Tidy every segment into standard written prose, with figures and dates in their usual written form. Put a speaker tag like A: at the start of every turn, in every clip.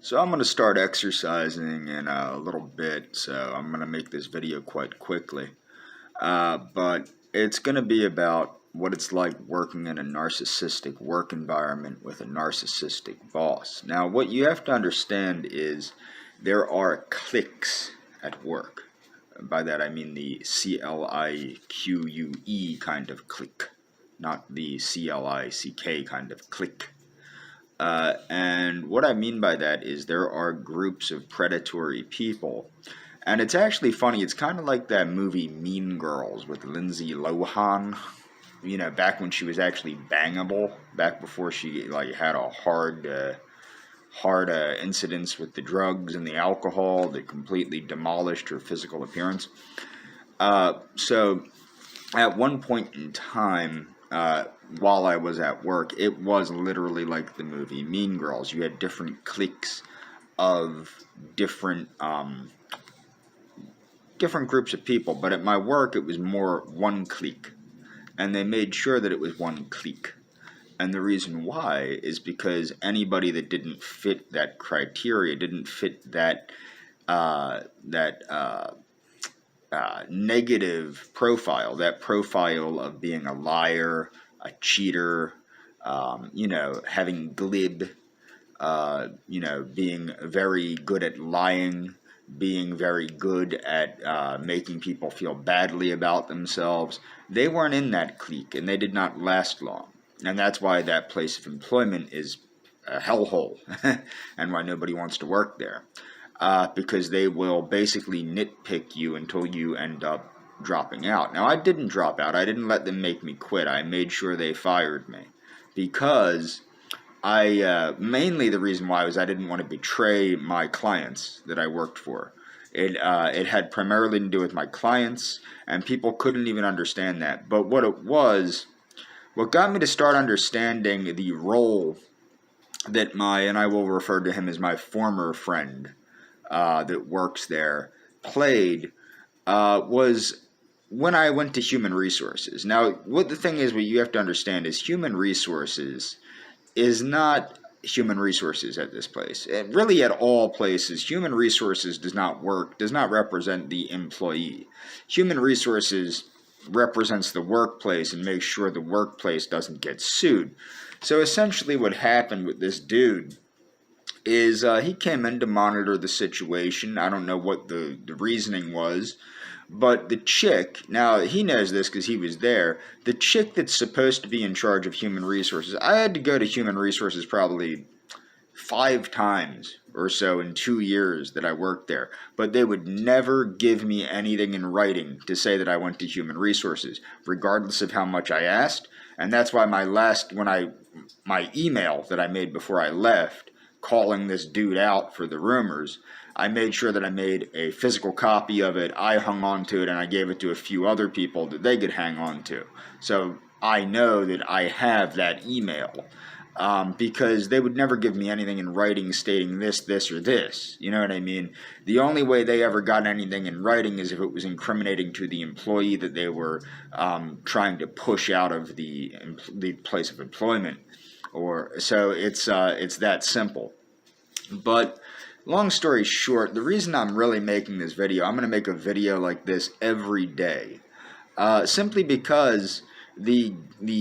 A: So I'm going to start exercising in a little bit, so I'm going to make this video quite quickly. But it's going to be about what it's like working in a narcissistic work environment with a narcissistic boss. Now, what you have to understand is there are cliques at work. By that I mean the CLIQUE kind of clique, not the CLICK kind of clique. And what I mean by that is there are groups of predatory people. And it's actually funny. It's kind of like that movie Mean Girls with Lindsay Lohan. You know, back when she was actually bangable, back before she had a hard incidents with the drugs and the alcohol that completely demolished her physical appearance. So at one point in time, while I was at work, it was literally like the movie Mean Girls. You had different cliques of different groups of people, but at my work it was more one clique, and they made sure that it was one clique. And the reason why is because anybody that didn't fit that criteria, didn't fit that negative profile, that profile of being a liar, a cheater, having glib, being very good at lying, being very good at making people feel badly about themselves. They weren't in that clique, and they did not last long. And that's why that place of employment is a hellhole, and why nobody wants to work there. Because they will basically nitpick you until you end up dropping out. Now, I didn't drop out. I didn't let them make me quit. I made sure they fired me because mainly the reason why was I didn't want to betray my clients that I worked for. It had primarily to do with my clients, and people couldn't even understand that. But what got me to start understanding the role that and I will refer to him as my former friend that works there, played was when I went to human resources. Now, what you have to understand is human resources is not human resources at this place. And really at all places, human resources does not represent the employee. Human resources represents the workplace and makes sure the workplace doesn't get sued. So essentially what happened with this dude is he came in to monitor the situation. I don't know what the reasoning was, but the chick, now he knows this because he was there, the chick that's supposed to be in charge of human resources, I had to go to human resources probably 5 times or so in 2 years that I worked there, but they would never give me anything in writing to say that I went to human resources, regardless of how much I asked. And that's why my email that I made before I left, calling this dude out for the rumors, I made sure that I made a physical copy of it. I hung on to it, and I gave it to a few other people that they could hang on to. So I know that I have that email. Because they would never give me anything in writing stating this, or this. You know what I mean? The only way they ever got anything in writing is if it was incriminating to the employee that they were trying to push out of the place of employment. So it's that simple. But long story short, the reason I'm really making this video, I'm going to make a video like this every day, simply because the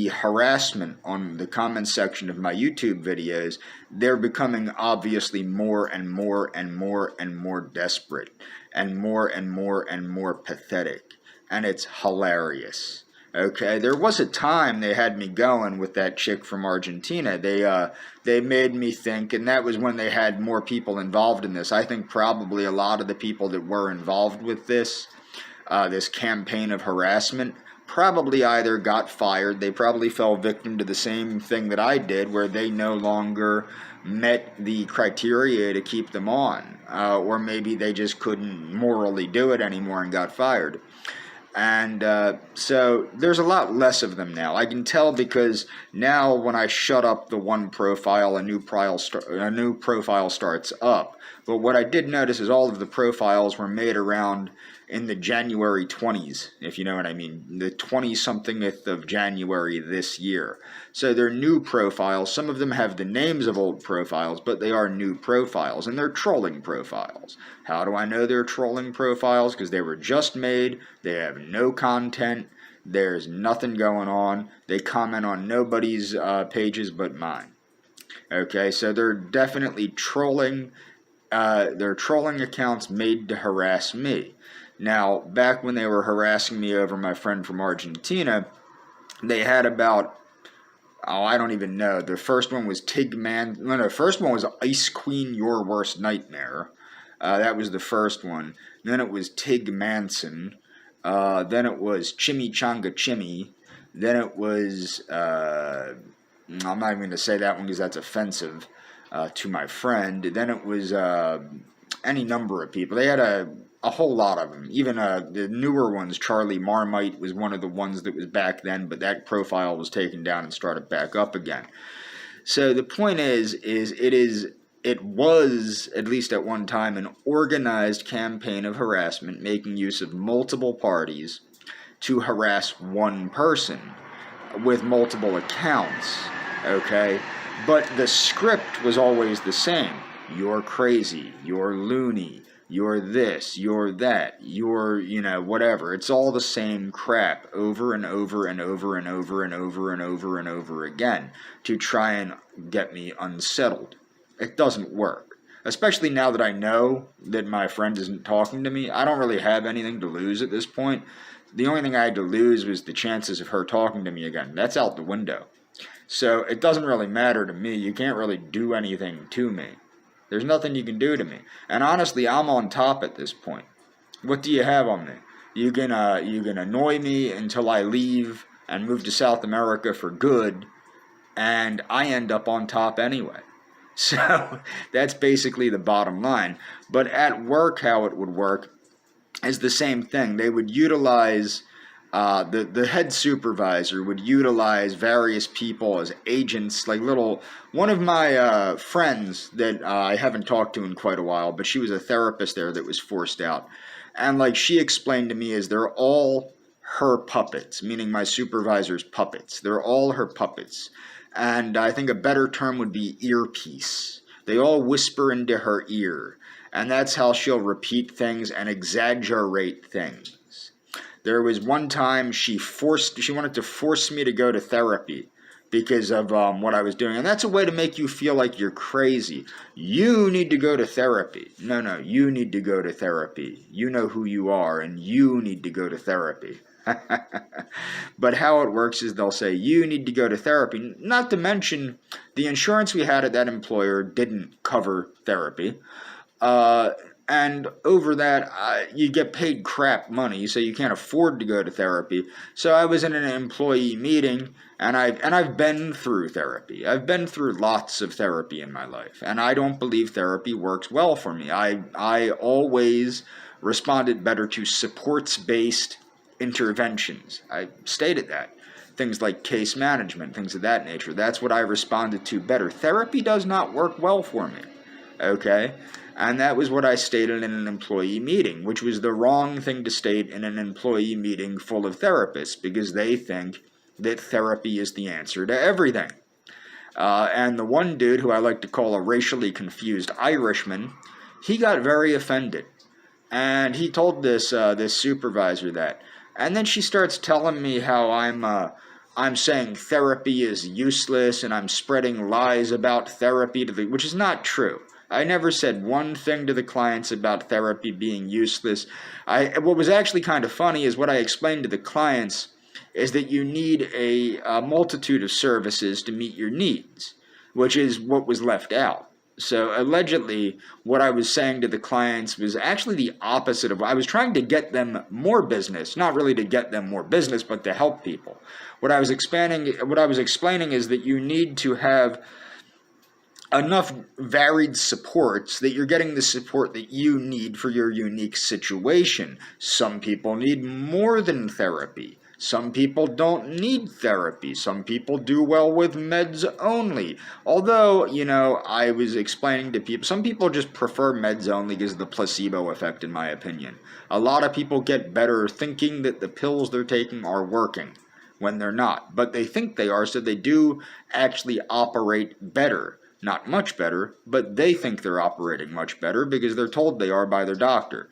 A: harassment on the comment section of my YouTube videos, they're becoming obviously more and more and more and more desperate, and more pathetic, and it's hilarious. Okay, there was a time they had me going with that chick from Argentina. They made me think, and that was when they had more people involved in this. I think probably a lot of the people that were involved with this campaign of harassment probably either got fired, they probably fell victim to the same thing that I did, where they no longer met the criteria to keep them on, or maybe they just couldn't morally do it anymore and got fired. And so there's a lot less of them now. I can tell because now when I shut up the one profile, a new profile starts up. But what I did notice is all of the profiles were made around in the January 20s, if you know what I mean, the 20-somethingth of January this year. So they're new profiles. Some of them have the names of old profiles, but they are new profiles, and they're trolling profiles. How do I know they're trolling profiles? Because they were just made, they have no content, there's nothing going on, they comment on nobody's pages but mine. Okay, so they're definitely trolling. They're trolling accounts made to harass me. Now, back when they were harassing me over my friend from Argentina, they had about, I don't even know. The first one was the first one was Ice Queen, Your Worst Nightmare. That was the first one. Then it was Tig Manson. Then it was Chimichanga Chimmy. Then it was, I'm not even going to say that one because that's offensive to my friend. Then it was any number of people. They had a whole lot of them. Even the newer ones, Charlie Marmite was one of the ones that was back then, but that profile was taken down and started back up again. So the point is it was, at least at one time, an organized campaign of harassment making use of multiple parties to harass one person with multiple accounts, okay? But the script was always the same. You're crazy, you're loony, you're this, you're that, you're, whatever. It's all the same crap over and over and over and over and over and over and over again to try and get me unsettled. It doesn't work. Especially now that I know that my friend isn't talking to me. I don't really have anything to lose at this point. The only thing I had to lose was the chances of her talking to me again. That's out the window. So it doesn't really matter to me. You can't really do anything to me. There's nothing you can do to me. And honestly, I'm on top at this point. What do you have on me? You can annoy me until I leave and move to South America for good, and I end up on top anyway. So that's basically the bottom line. But at work, how it would work is the same thing. They would utilize, the head supervisor would utilize various people as agents, one of my friends that I haven't talked to in quite a while, but she was a therapist there that was forced out. And she explained to me is they're all her puppets, meaning my supervisor's puppets. They're all her puppets. And I think a better term would be earpiece. They all whisper into her ear. And that's how she'll repeat things and exaggerate things. There was one time she wanted to force me to go to therapy because of what I was doing. And that's a way to make you feel like you're crazy. You need to go to therapy. No, you need to go to therapy. You know who you are, and you need to go to therapy. But how it works is they'll say, you need to go to therapy. Not to mention, the insurance we had at that employer didn't cover therapy. And over that, you get paid crap money, so you can't afford to go to therapy. So I was in an employee meeting, and I've been through therapy. I've been through lots of therapy in my life, and I don't believe therapy works well for me. I always responded better to supports-based interventions. I stated that. Things like case management, things of that nature. That's what I responded to better. Therapy does not work well for me, okay? And that was what I stated in an employee meeting, which was the wrong thing to state in an employee meeting full of therapists, because they think that therapy is the answer to everything. And the one dude, who I like to call a racially confused Irishman, he got very offended. And he told this supervisor that. And then she starts telling me how I'm saying therapy is useless, and I'm spreading lies about therapy which is not true. I never said one thing to the clients about therapy being useless. What was actually kind of funny is what I explained to the clients is that you need a multitude of services to meet your needs, which is what was left out. So allegedly, what I was saying to the clients was actually the opposite of, I was trying to get them more business, not really to get them more business, but to help people. What I was explaining is that you need to have enough varied supports that you're getting the support that you need for your unique situation. Some people need more than therapy. Some people don't need therapy. Some people do well with meds only. Although, I was explaining to people, some people just prefer meds only because of the placebo effect, in my opinion. A lot of people get better thinking that the pills they're taking are working when they're not. But they think they are, so they do actually operate better. Not much better, but they think they're operating much better because they're told they are by their doctor.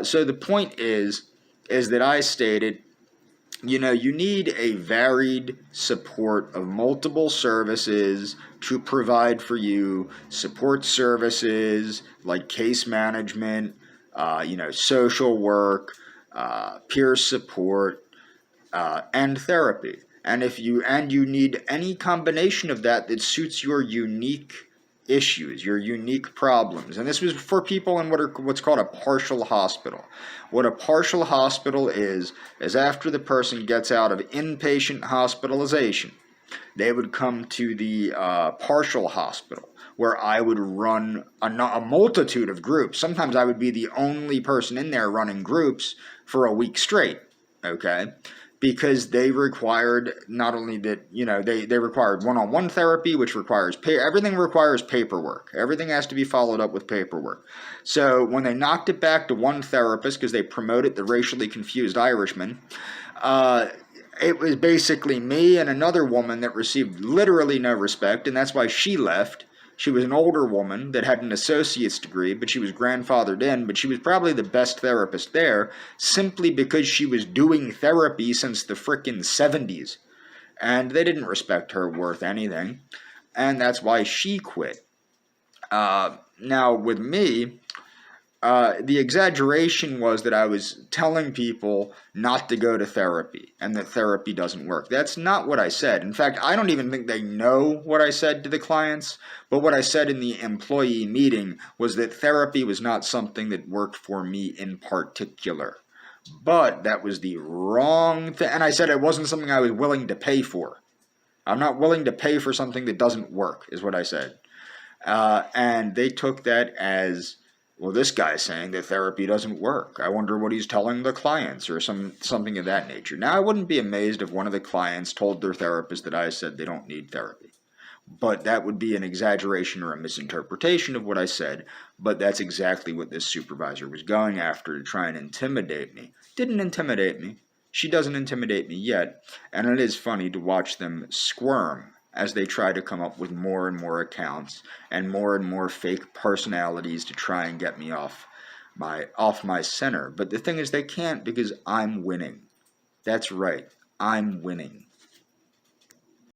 A: So the point is that I stated, you need a varied support of multiple services to provide for you. Support services like case management, social work, peer support, and therapy. And you need any combination of that suits your unique issues, your unique problems. And this was for people in what's called a partial hospital. What a partial hospital is after the person gets out of inpatient hospitalization, they would come to the partial hospital, where I would run a multitude of groups. Sometimes I would be the only person in there running groups for a week straight, okay? Because they required not only that, they required one-on-one therapy, which requires everything requires paperwork. Everything has to be followed up with paperwork. So when they knocked it back to one therapist, because they promoted the racially confused Irishman, it was basically me and another woman that received literally no respect, and that's why she left. She was an older woman that had an associate's degree, but she was grandfathered in, but she was probably the best therapist there simply because she was doing therapy since the frickin' 70s. And they didn't respect her worth anything, and that's why she quit. Now, with me, the exaggeration was that I was telling people not to go to therapy and that therapy doesn't work. That's not what I said. In fact, I don't even think they know what I said to the clients, but what I said in the employee meeting was that therapy was not something that worked for me in particular. But that was the wrong thing, and I said it wasn't something I was willing to pay for. I'm not willing to pay for something that doesn't work, is what I said. And they took that as, well, this guy's saying that therapy doesn't work. I wonder what he's telling the clients, or something of that nature. Now, I wouldn't be amazed if one of the clients told their therapist that I said they don't need therapy. But that would be an exaggeration or a misinterpretation of what I said. But that's exactly what this supervisor was going after, to try and intimidate me. Didn't intimidate me. She doesn't intimidate me yet. And it is funny to watch them squirm as they try to come up with more and more accounts and more fake personalities to try and get me off my center. But the thing is, they can't, because I'm winning. That's right, I'm winning.